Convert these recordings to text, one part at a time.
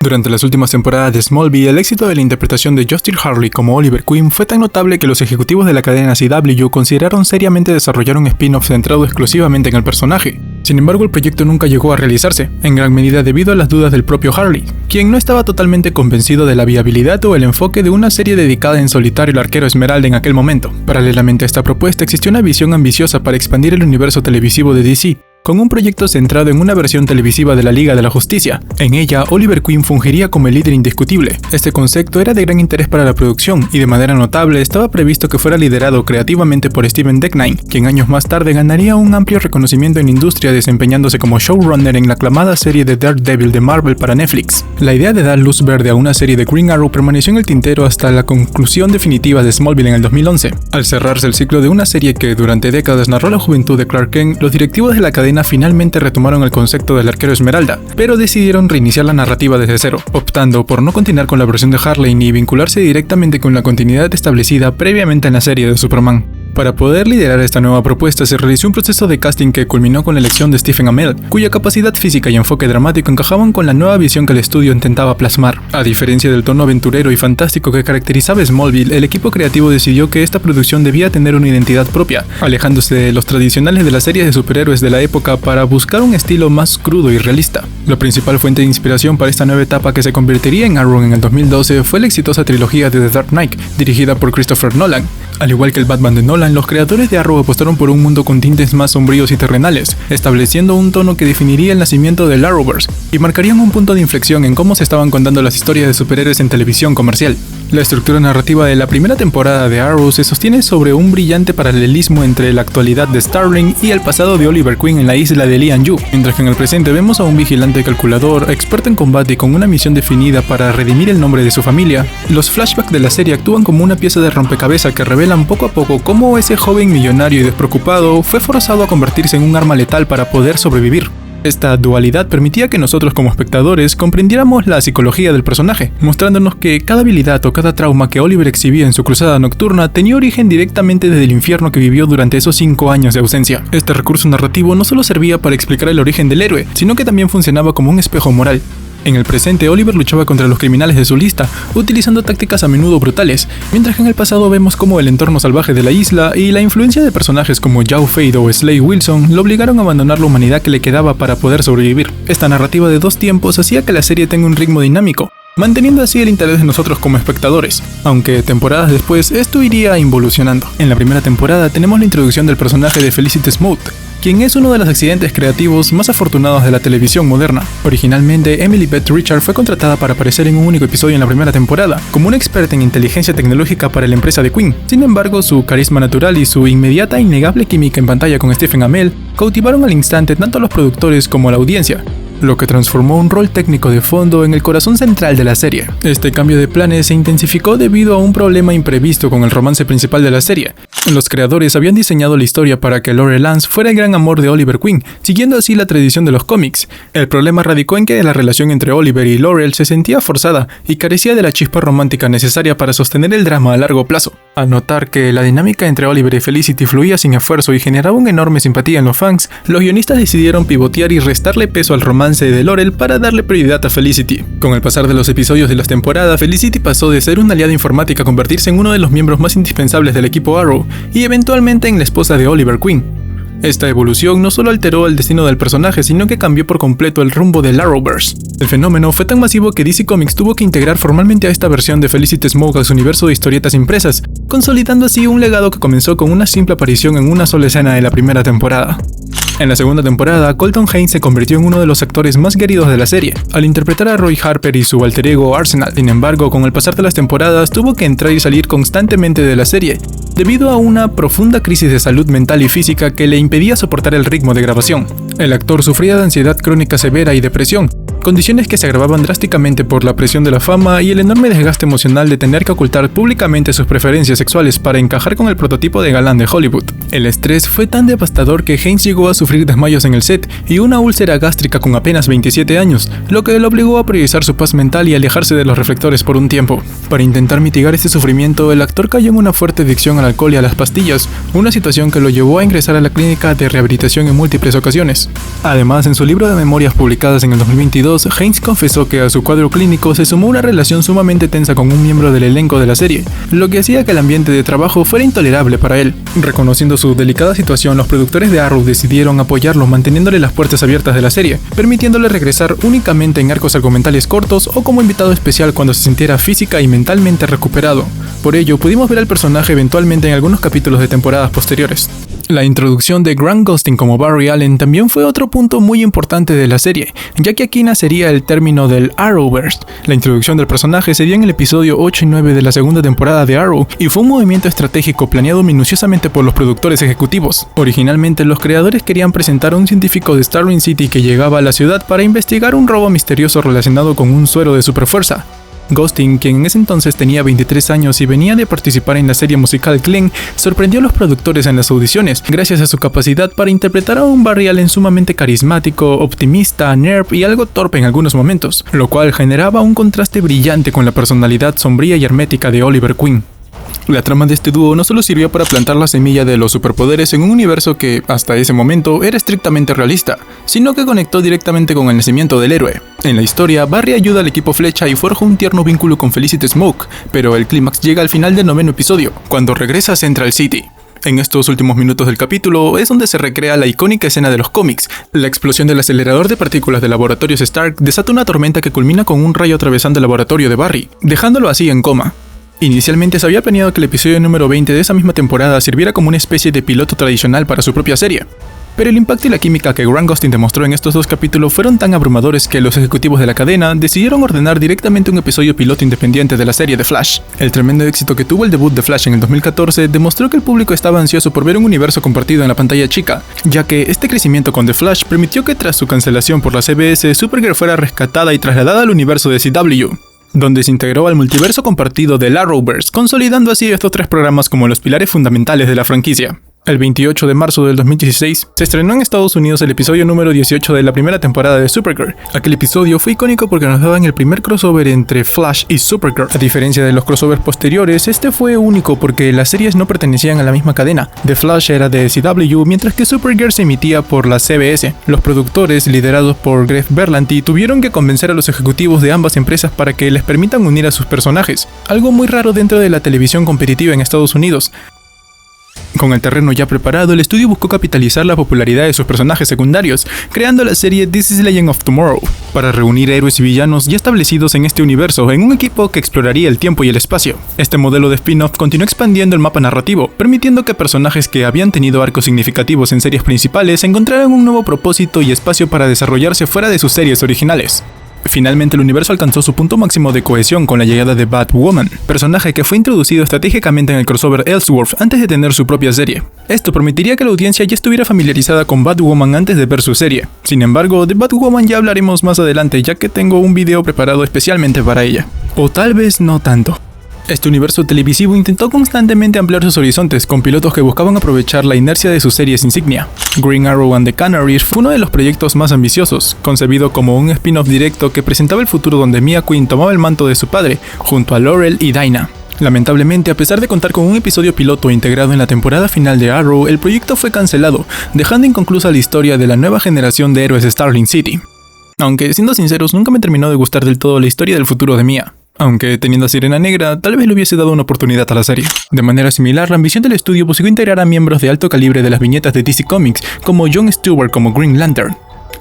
Durante las últimas temporadas de Smallville, el éxito de la interpretación de Justin Hartley como Oliver Queen fue tan notable que los ejecutivos de la cadena CW consideraron seriamente desarrollar un spin-off centrado exclusivamente en el personaje. Sin embargo, el proyecto nunca llegó a realizarse, en gran medida debido a las dudas del propio Hartley, quien no estaba totalmente convencido de la viabilidad o el enfoque de una serie dedicada en solitario al Arquero Esmeralda en aquel momento. Paralelamente a esta propuesta existió una visión ambiciosa para expandir el universo televisivo de DC, con un proyecto centrado en una versión televisiva de la Liga de la Justicia. En ella, Oliver Queen fungiría como el líder indiscutible. Este concepto era de gran interés para la producción, y de manera notable estaba previsto que fuera liderado creativamente por Steven Decknine, quien años más tarde ganaría un amplio reconocimiento en la industria desempeñándose como showrunner en la aclamada serie de Daredevil de Marvel para Netflix. La idea de dar luz verde a una serie de Green Arrow permaneció en el tintero hasta la conclusión definitiva de Smallville en el 2011. Al cerrarse el ciclo de una serie que durante décadas narró la juventud de Clark Kent, los directivos de la cadena finalmente retomaron el concepto del Arquero Esmeralda, pero decidieron reiniciar la narrativa desde cero, optando por no continuar con la versión de Harley ni vincularse directamente con la continuidad establecida previamente en la serie de Superman. Para poder liderar esta nueva propuesta se realizó un proceso de casting que culminó con la elección de Stephen Amell, cuya capacidad física y enfoque dramático encajaban con la nueva visión que el estudio intentaba plasmar. A diferencia del tono aventurero y fantástico que caracterizaba Smallville, el equipo creativo decidió que esta producción debía tener una identidad propia, alejándose de los tradicionales de las series de superhéroes de la época para buscar un estilo más crudo y realista. La principal fuente de inspiración para esta nueva etapa que se convertiría en Arrow en el 2012 fue la exitosa trilogía de The Dark Knight, dirigida por Christopher Nolan. Al igual que el Batman de Nolan, los creadores de Arrow apostaron por un mundo con tintes más sombríos y terrenales, estableciendo un tono que definiría el nacimiento del Arrowverse y marcarían un punto de inflexión en cómo se estaban contando las historias de superhéroes en televisión comercial. La estructura narrativa de la primera temporada de Arrow se sostiene sobre un brillante paralelismo entre la actualidad de Starling y el pasado de Oliver Queen en la isla de Lian-Yu, mientras que en el presente vemos a un vigilante calculador, experto en combate y con una misión definida para redimir el nombre de su familia. Los flashbacks de la serie actúan como una pieza de rompecabezas que revelan poco a poco cómo ese joven millonario y despreocupado fue forzado a convertirse en un arma letal para poder sobrevivir. Esta dualidad permitía que nosotros como espectadores comprendiéramos la psicología del personaje, mostrándonos que cada habilidad o cada trauma que Oliver exhibía en su cruzada nocturna tenía origen directamente desde el infierno que vivió durante esos 5 años de ausencia. Este recurso narrativo no solo servía para explicar el origen del héroe, sino que también funcionaba como un espejo moral. En el presente, Oliver luchaba contra los criminales de su lista, utilizando tácticas a menudo brutales, mientras que en el pasado vemos cómo el entorno salvaje de la isla y la influencia de personajes como Zhao Fei o Slade Wilson lo obligaron a abandonar la humanidad que le quedaba para poder sobrevivir. Esta narrativa de dos tiempos hacía que la serie tenga un ritmo dinámico, manteniendo así el interés de nosotros como espectadores, aunque temporadas después esto iría involucionando. En la primera temporada tenemos la introducción del personaje de Felicity Smoot, quien es uno de los accidentes creativos más afortunados de la televisión moderna. Originalmente, Emily Beth Richard fue contratada para aparecer en un único episodio en la primera temporada, como una experta en inteligencia tecnológica para la empresa de Queen. Sin embargo, su carisma natural y su inmediata e innegable química en pantalla con Stephen Amell cautivaron al instante tanto a los productores como a la audiencia, lo que transformó un rol técnico de fondo en el corazón central de la serie. Este cambio de planes se intensificó debido a un problema imprevisto con el romance principal de la serie. Los creadores habían diseñado la historia para que Laurel Lance fuera el gran amor de Oliver Queen, siguiendo así la tradición de los cómics. El problema radicó en que la relación entre Oliver y Laurel se sentía forzada y carecía de la chispa romántica necesaria para sostener el drama a largo plazo. Al notar que la dinámica entre Oliver y Felicity fluía sin esfuerzo y generaba una enorme simpatía en los fans, los guionistas decidieron pivotear y restarle peso al romance de Laurel para darle prioridad a Felicity. Con el pasar de los episodios de las temporadas, Felicity pasó de ser una aliada informática a convertirse en uno de los miembros más indispensables del equipo Arrow y eventualmente en la esposa de Oliver Queen. Esta evolución no solo alteró el destino del personaje, sino que cambió por completo el rumbo del Arrowverse. El fenómeno fue tan masivo que DC Comics tuvo que integrar formalmente a esta versión de Felicity Smoot a su universo de historietas impresas, consolidando así un legado que comenzó con una simple aparición en una sola escena de la primera temporada. En la segunda temporada, Colton Haynes se convirtió en uno de los actores más queridos de la serie, al interpretar a Roy Harper y su alter ego Arsenal. Sin embargo, con el pasar de las temporadas, tuvo que entrar y salir constantemente de la serie, debido a una profunda crisis de salud mental y física que le impedía soportar el ritmo de grabación. El actor sufría de ansiedad crónica severa y depresión, condiciones que se agravaban drásticamente por la presión de la fama y el enorme desgaste emocional de tener que ocultar públicamente sus preferencias sexuales para encajar con el prototipo de galán de Hollywood. El estrés fue tan devastador que Haynes llegó a sufrir desmayos en el set y una úlcera gástrica con apenas 27 años, lo que lo obligó a priorizar su paz mental y alejarse de los reflectores por un tiempo. Para intentar mitigar este sufrimiento, el actor cayó en una fuerte adicción a alcohol y a las pastillas, una situación que lo llevó a ingresar a la clínica de rehabilitación en múltiples ocasiones. Además, en su libro de memorias publicadas en el 2022, Haynes confesó que a su cuadro clínico se sumó una relación sumamente tensa con un miembro del elenco de la serie, lo que hacía que el ambiente de trabajo fuera intolerable para él. Reconociendo su delicada situación, los productores de Arrow decidieron apoyarlo manteniéndole las puertas abiertas de la serie, permitiéndole regresar únicamente en arcos argumentales cortos o como invitado especial cuando se sintiera física y mentalmente recuperado. Por ello, pudimos ver al personaje eventualmente en algunos capítulos de temporadas posteriores. La introducción de Grant Gustin como Barry Allen también fue otro punto muy importante de la serie, ya que aquí nacería el término del Arrowverse. La introducción del personaje se dio en el episodio 8 y 9 de la segunda temporada de Arrow, y fue un movimiento estratégico planeado minuciosamente por los productores ejecutivos. Originalmente, los creadores querían presentar a un científico de Starling City que llegaba a la ciudad para investigar un robo misterioso relacionado con un suero de superfuerza. Gustin, quien en ese entonces tenía 23 años y venía de participar en la serie musical Glee, sorprendió a los productores en las audiciones, gracias a su capacidad para interpretar a un Barry Allen sumamente carismático, optimista, nerd y algo torpe en algunos momentos, lo cual generaba un contraste brillante con la personalidad sombría y hermética de Oliver Queen. La trama de este dúo no solo sirvió para plantar la semilla de los superpoderes en un universo que, hasta ese momento, era estrictamente realista, sino que conectó directamente con el nacimiento del héroe. En la historia, Barry ayuda al equipo Flecha y forja un tierno vínculo con Felicity Smoke, pero el clímax llega al final del 9º episodio, cuando regresa a Central City. En estos últimos minutos del capítulo es donde se recrea la icónica escena de los cómics. La explosión del acelerador de partículas de laboratorios Stark desata una tormenta que culmina con un rayo atravesando el laboratorio de Barry, dejándolo así en coma. Inicialmente se había planeado que el episodio número 20 de esa misma temporada sirviera como una especie de piloto tradicional para su propia serie, pero el impacto y la química que Grant Gustin demostró en estos dos capítulos fueron tan abrumadores que los ejecutivos de la cadena decidieron ordenar directamente un episodio piloto independiente de la serie de Flash. El tremendo éxito que tuvo el debut de Flash en el 2014 demostró que el público estaba ansioso por ver un universo compartido en la pantalla chica, ya que este crecimiento con The Flash permitió que tras su cancelación por la CBS, Supergirl fuera rescatada y trasladada al universo de CW, donde se integró al multiverso compartido del Arrowverse, consolidando así estos tres programas como los pilares fundamentales de la franquicia. El 28 de marzo del 2016 se estrenó en Estados Unidos el episodio número 18 de la primera temporada de Supergirl. Aquel episodio fue icónico porque nos daban el primer crossover entre Flash y Supergirl. A diferencia de los crossovers posteriores, este fue único porque las series no pertenecían a la misma cadena. The Flash era de CW, mientras que Supergirl se emitía por la CBS. Los productores, liderados por Greg Berlanti, tuvieron que convencer a los ejecutivos de ambas empresas para que les permitan unir a sus personajes, algo muy raro dentro de la televisión competitiva en Estados Unidos. Con el terreno ya preparado, el estudio buscó capitalizar la popularidad de sus personajes secundarios, creando la serie This is Legend of Tomorrow, para reunir héroes y villanos ya establecidos en este universo en un equipo que exploraría el tiempo y el espacio. Este modelo de spin-off continuó expandiendo el mapa narrativo, permitiendo que personajes que habían tenido arcos significativos en series principales encontraran un nuevo propósito y espacio para desarrollarse fuera de sus series originales. Finalmente, el universo alcanzó su punto máximo de cohesión con la llegada de Batwoman, personaje que fue introducido estratégicamente en el crossover Elseworlds antes de tener su propia serie. Esto permitiría que la audiencia ya estuviera familiarizada con Batwoman antes de ver su serie. Sin embargo, de Batwoman ya hablaremos más adelante, ya que tengo un video preparado especialmente para ella. O tal vez no tanto. Este universo televisivo intentó constantemente ampliar sus horizontes con pilotos que buscaban aprovechar la inercia de sus series insignia. Green Arrow and the Canaries fue uno de los proyectos más ambiciosos, concebido como un spin-off directo que presentaba el futuro donde Mia Queen tomaba el manto de su padre, junto a Laurel y Dinah. Lamentablemente, a pesar de contar con un episodio piloto integrado en la temporada final de Arrow, el proyecto fue cancelado, dejando inconclusa la historia de la nueva generación de héroes de Starling City. Aunque, siendo sinceros, nunca me terminó de gustar del todo la historia del futuro de Mia. Aunque teniendo a Sirena Negra, tal vez le hubiese dado una oportunidad a la serie. De manera similar, la ambición del estudio buscó integrar a miembros de alto calibre de las viñetas de DC Comics, como Jon Stewart como Green Lantern.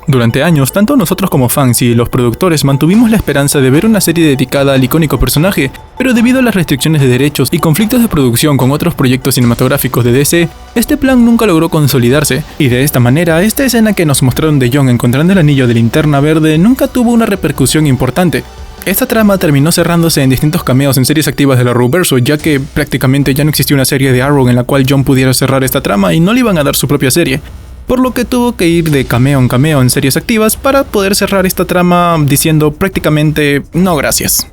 Durante años, tanto nosotros como fans y los productores mantuvimos la esperanza de ver una serie dedicada al icónico personaje, pero debido a las restricciones de derechos y conflictos de producción con otros proyectos cinematográficos de DC, este plan nunca logró consolidarse, y de esta manera, esta escena que nos mostraron de Jon encontrando el anillo de Linterna Verde nunca tuvo una repercusión importante. Esta trama terminó cerrándose en distintos cameos en series activas del Arrowverso, ya que prácticamente ya no existía una serie de Arrow en la cual Jon pudiera cerrar esta trama y no le iban a dar su propia serie, por lo que tuvo que ir de cameo en cameo en series activas para poder cerrar esta trama diciendo prácticamente no gracias.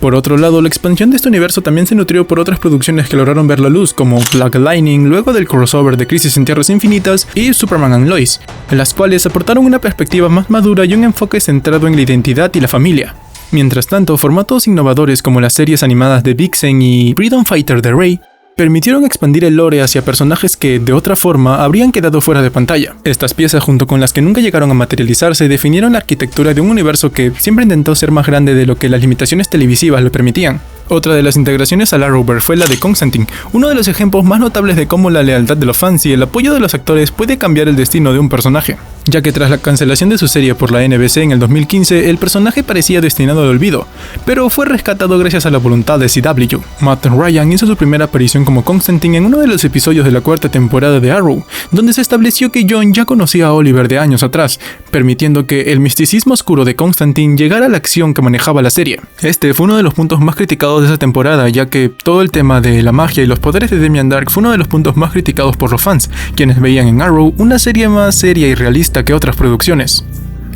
Por otro lado, la expansión de este universo también se nutrió por otras producciones que lograron ver la luz, como Black Lightning, luego del crossover de Crisis en Tierras Infinitas y Superman and Lois, en las cuales aportaron una perspectiva más madura y un enfoque centrado en la identidad y la familia. Mientras tanto, formatos innovadores como las series animadas de Vixen y Freedom Fighter de Ray permitieron expandir el lore hacia personajes que, de otra forma, habrían quedado fuera de pantalla. Estas piezas, junto con las que nunca llegaron a materializarse, definieron la arquitectura de un universo que siempre intentó ser más grande de lo que las limitaciones televisivas lo permitían. Otra de las integraciones al Arrowverse fue la de Constantine, uno de los ejemplos más notables de cómo la lealtad de los fans y el apoyo de los actores puede cambiar el destino de un personaje, ya que tras la cancelación de su serie por la NBC en el 2015, el personaje parecía destinado al olvido, pero fue rescatado gracias a la voluntad de CW. Matt Ryan hizo su primera aparición como Constantine en uno de los episodios de la cuarta temporada de Arrow, donde se estableció que Jon ya conocía a Oliver de años atrás, permitiendo que el misticismo oscuro de Constantine llegara a la acción que manejaba la serie. Este fue uno de los puntos más criticados de esa temporada, ya que todo el tema de la magia y los poderes de Demian Dark fue uno de los puntos más criticados por los fans, quienes veían en Arrow una serie más seria y realista que otras producciones.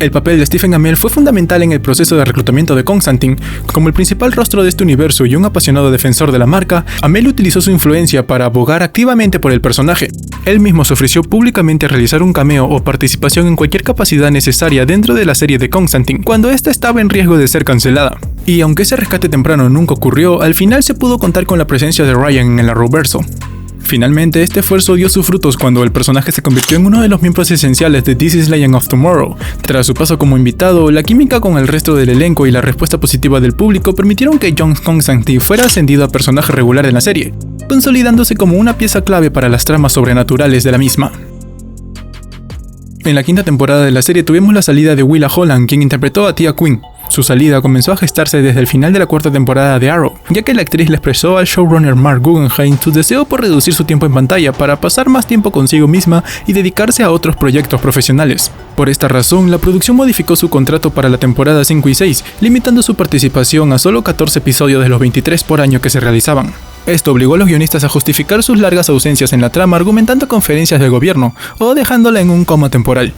El papel de Stephen Amell fue fundamental en el proceso de reclutamiento de Constantine. Como el principal rostro de este universo y un apasionado defensor de la marca, Amell utilizó su influencia para abogar activamente por el personaje. Él mismo se ofreció públicamente a realizar un cameo o participación en cualquier capacidad necesaria dentro de la serie de Constantine, cuando ésta estaba en riesgo de ser cancelada. Y aunque ese rescate temprano nunca ocurrió, al final se pudo contar con la presencia de Ryan en el Arrowverso. Finalmente, este esfuerzo dio sus frutos cuando el personaje se convirtió en uno de los miembros esenciales de This is Legend of Tomorrow. Tras su paso como invitado, la química con el resto del elenco y la respuesta positiva del público permitieron que Jon Constantine fuera ascendido a personaje regular en la serie, consolidándose como una pieza clave para las tramas sobrenaturales de la misma. En la quinta temporada de la serie tuvimos la salida de Willa Holland, quien interpretó a Tia Queen. Su salida comenzó a gestarse desde el final de la cuarta temporada de Arrow, ya que la actriz le expresó al showrunner Mark Guggenheim su deseo por reducir su tiempo en pantalla para pasar más tiempo consigo misma y dedicarse a otros proyectos profesionales. Por esta razón, la producción modificó su contrato para la temporada 5 y 6, limitando su participación a solo 14 episodios de los 23 por año que se realizaban. Esto obligó a los guionistas a justificar sus largas ausencias en la trama argumentando conferencias del gobierno o dejándola en un coma temporal.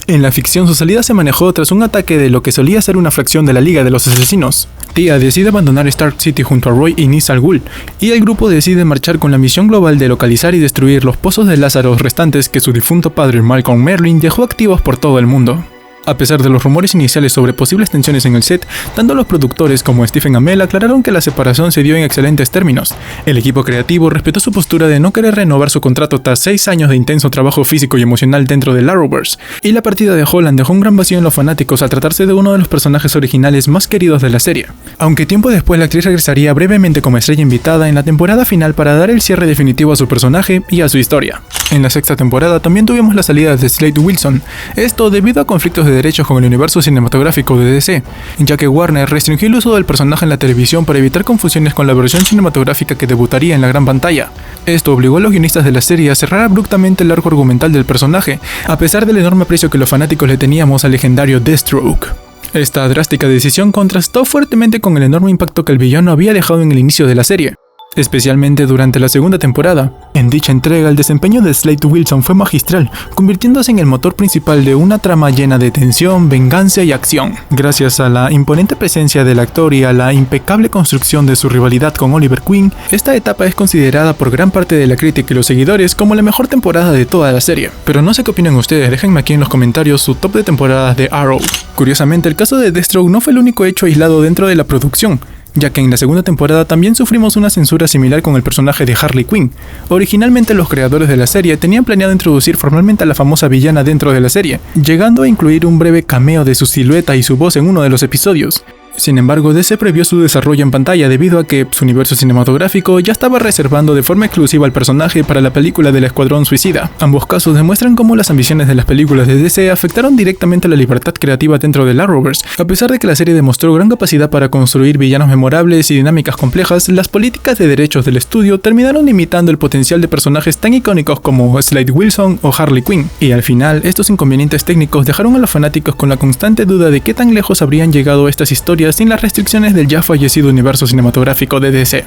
En la ficción, su salida se manejó tras un ataque de lo que solía ser una fracción de la Liga de los Asesinos. Tia decide abandonar Stark City junto a Roy y Nis Al Ghul, y el grupo decide marchar con la misión global de localizar y destruir los pozos de Lázaro restantes que su difunto padre Malcolm Merlyn dejó activos por todo el mundo. A pesar de los rumores iniciales sobre posibles tensiones en el set, tanto los productores como Stephen Amell aclararon que la separación se dio en excelentes términos. El equipo creativo respetó su postura de no querer renovar su contrato tras 6 años de intenso trabajo físico y emocional dentro del Arrowverse, y la partida de Holland dejó un gran vacío en los fanáticos al tratarse de uno de los personajes originales más queridos de la serie. Aunque tiempo después la actriz regresaría brevemente como estrella invitada en la temporada final para dar el cierre definitivo a su personaje y a su historia. En la sexta temporada también tuvimos la salida de Slade Wilson, esto debido a conflictos de derechos con el universo cinematográfico de DC, ya que Warner restringió el uso del personaje en la televisión para evitar confusiones con la versión cinematográfica que debutaría en la gran pantalla. Esto obligó a los guionistas de la serie a cerrar abruptamente el arco argumental del personaje, a pesar del enorme aprecio que los fanáticos le teníamos al legendario Deathstroke. Esta drástica decisión contrastó fuertemente con el enorme impacto que el villano había dejado en el inicio de la serie, especialmente durante la segunda temporada. En dicha entrega, el desempeño de Slade Wilson fue magistral, convirtiéndose en el motor principal de una trama llena de tensión, venganza y acción. Gracias a la imponente presencia del actor y a la impecable construcción de su rivalidad con Oliver Queen, esta etapa es considerada por gran parte de la crítica y los seguidores como la mejor temporada de toda la serie. Pero no sé qué opinan ustedes, déjenme aquí en los comentarios su top de temporadas de Arrow. Curiosamente, el caso de Deathstroke no fue el único hecho aislado dentro de la producción, ya que en la segunda temporada también sufrimos una censura similar con el personaje de Harley Quinn. Originalmente los creadores de la serie tenían planeado introducir formalmente a la famosa villana dentro de la serie, llegando a incluir un breve cameo de su silueta y su voz en uno de los episodios. Sin embargo, DC previó su desarrollo en pantalla debido a que su universo cinematográfico ya estaba reservando de forma exclusiva al personaje para la película del Escuadrón Suicida. Ambos casos demuestran cómo las ambiciones de las películas de DC afectaron directamente la libertad creativa dentro del Arrowverse. A pesar de que la serie demostró gran capacidad para construir villanos memorables y dinámicas complejas, las políticas de derechos del estudio terminaron limitando el potencial de personajes tan icónicos como Slade Wilson o Harley Quinn. Y al final, estos inconvenientes técnicos dejaron a los fanáticos con la constante duda de qué tan lejos habrían llegado estas historias sin las restricciones del ya fallecido universo cinematográfico de DC.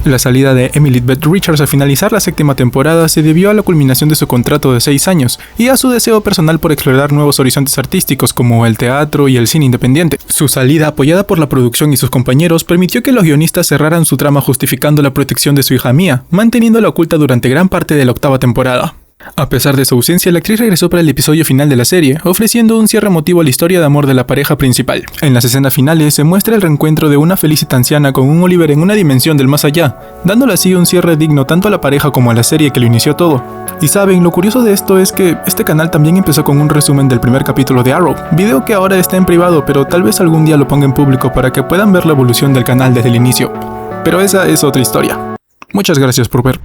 La salida de Emily Beth Richards al finalizar la séptima temporada se debió a la culminación de su contrato de 6 años y a su deseo personal por explorar nuevos horizontes artísticos como el teatro y el cine independiente. Su salida, apoyada por la producción y sus compañeros, permitió que los guionistas cerraran su trama justificando la protección de su hija Mia, manteniéndola oculta durante gran parte de la octava temporada. A pesar de su ausencia, la actriz regresó para el episodio final de la serie, ofreciendo un cierre emotivo a la historia de amor de la pareja principal. En las escenas finales se muestra el reencuentro de una Felicity anciana con un Oliver en una dimensión del más allá, dándole así un cierre digno tanto a la pareja como a la serie que lo inició todo. Y saben, lo curioso de esto es que este canal también empezó con un resumen del primer capítulo de Arrow, video que ahora está en privado, pero tal vez algún día lo ponga en público para que puedan ver la evolución del canal desde el inicio. Pero esa es otra historia. Muchas gracias por ver.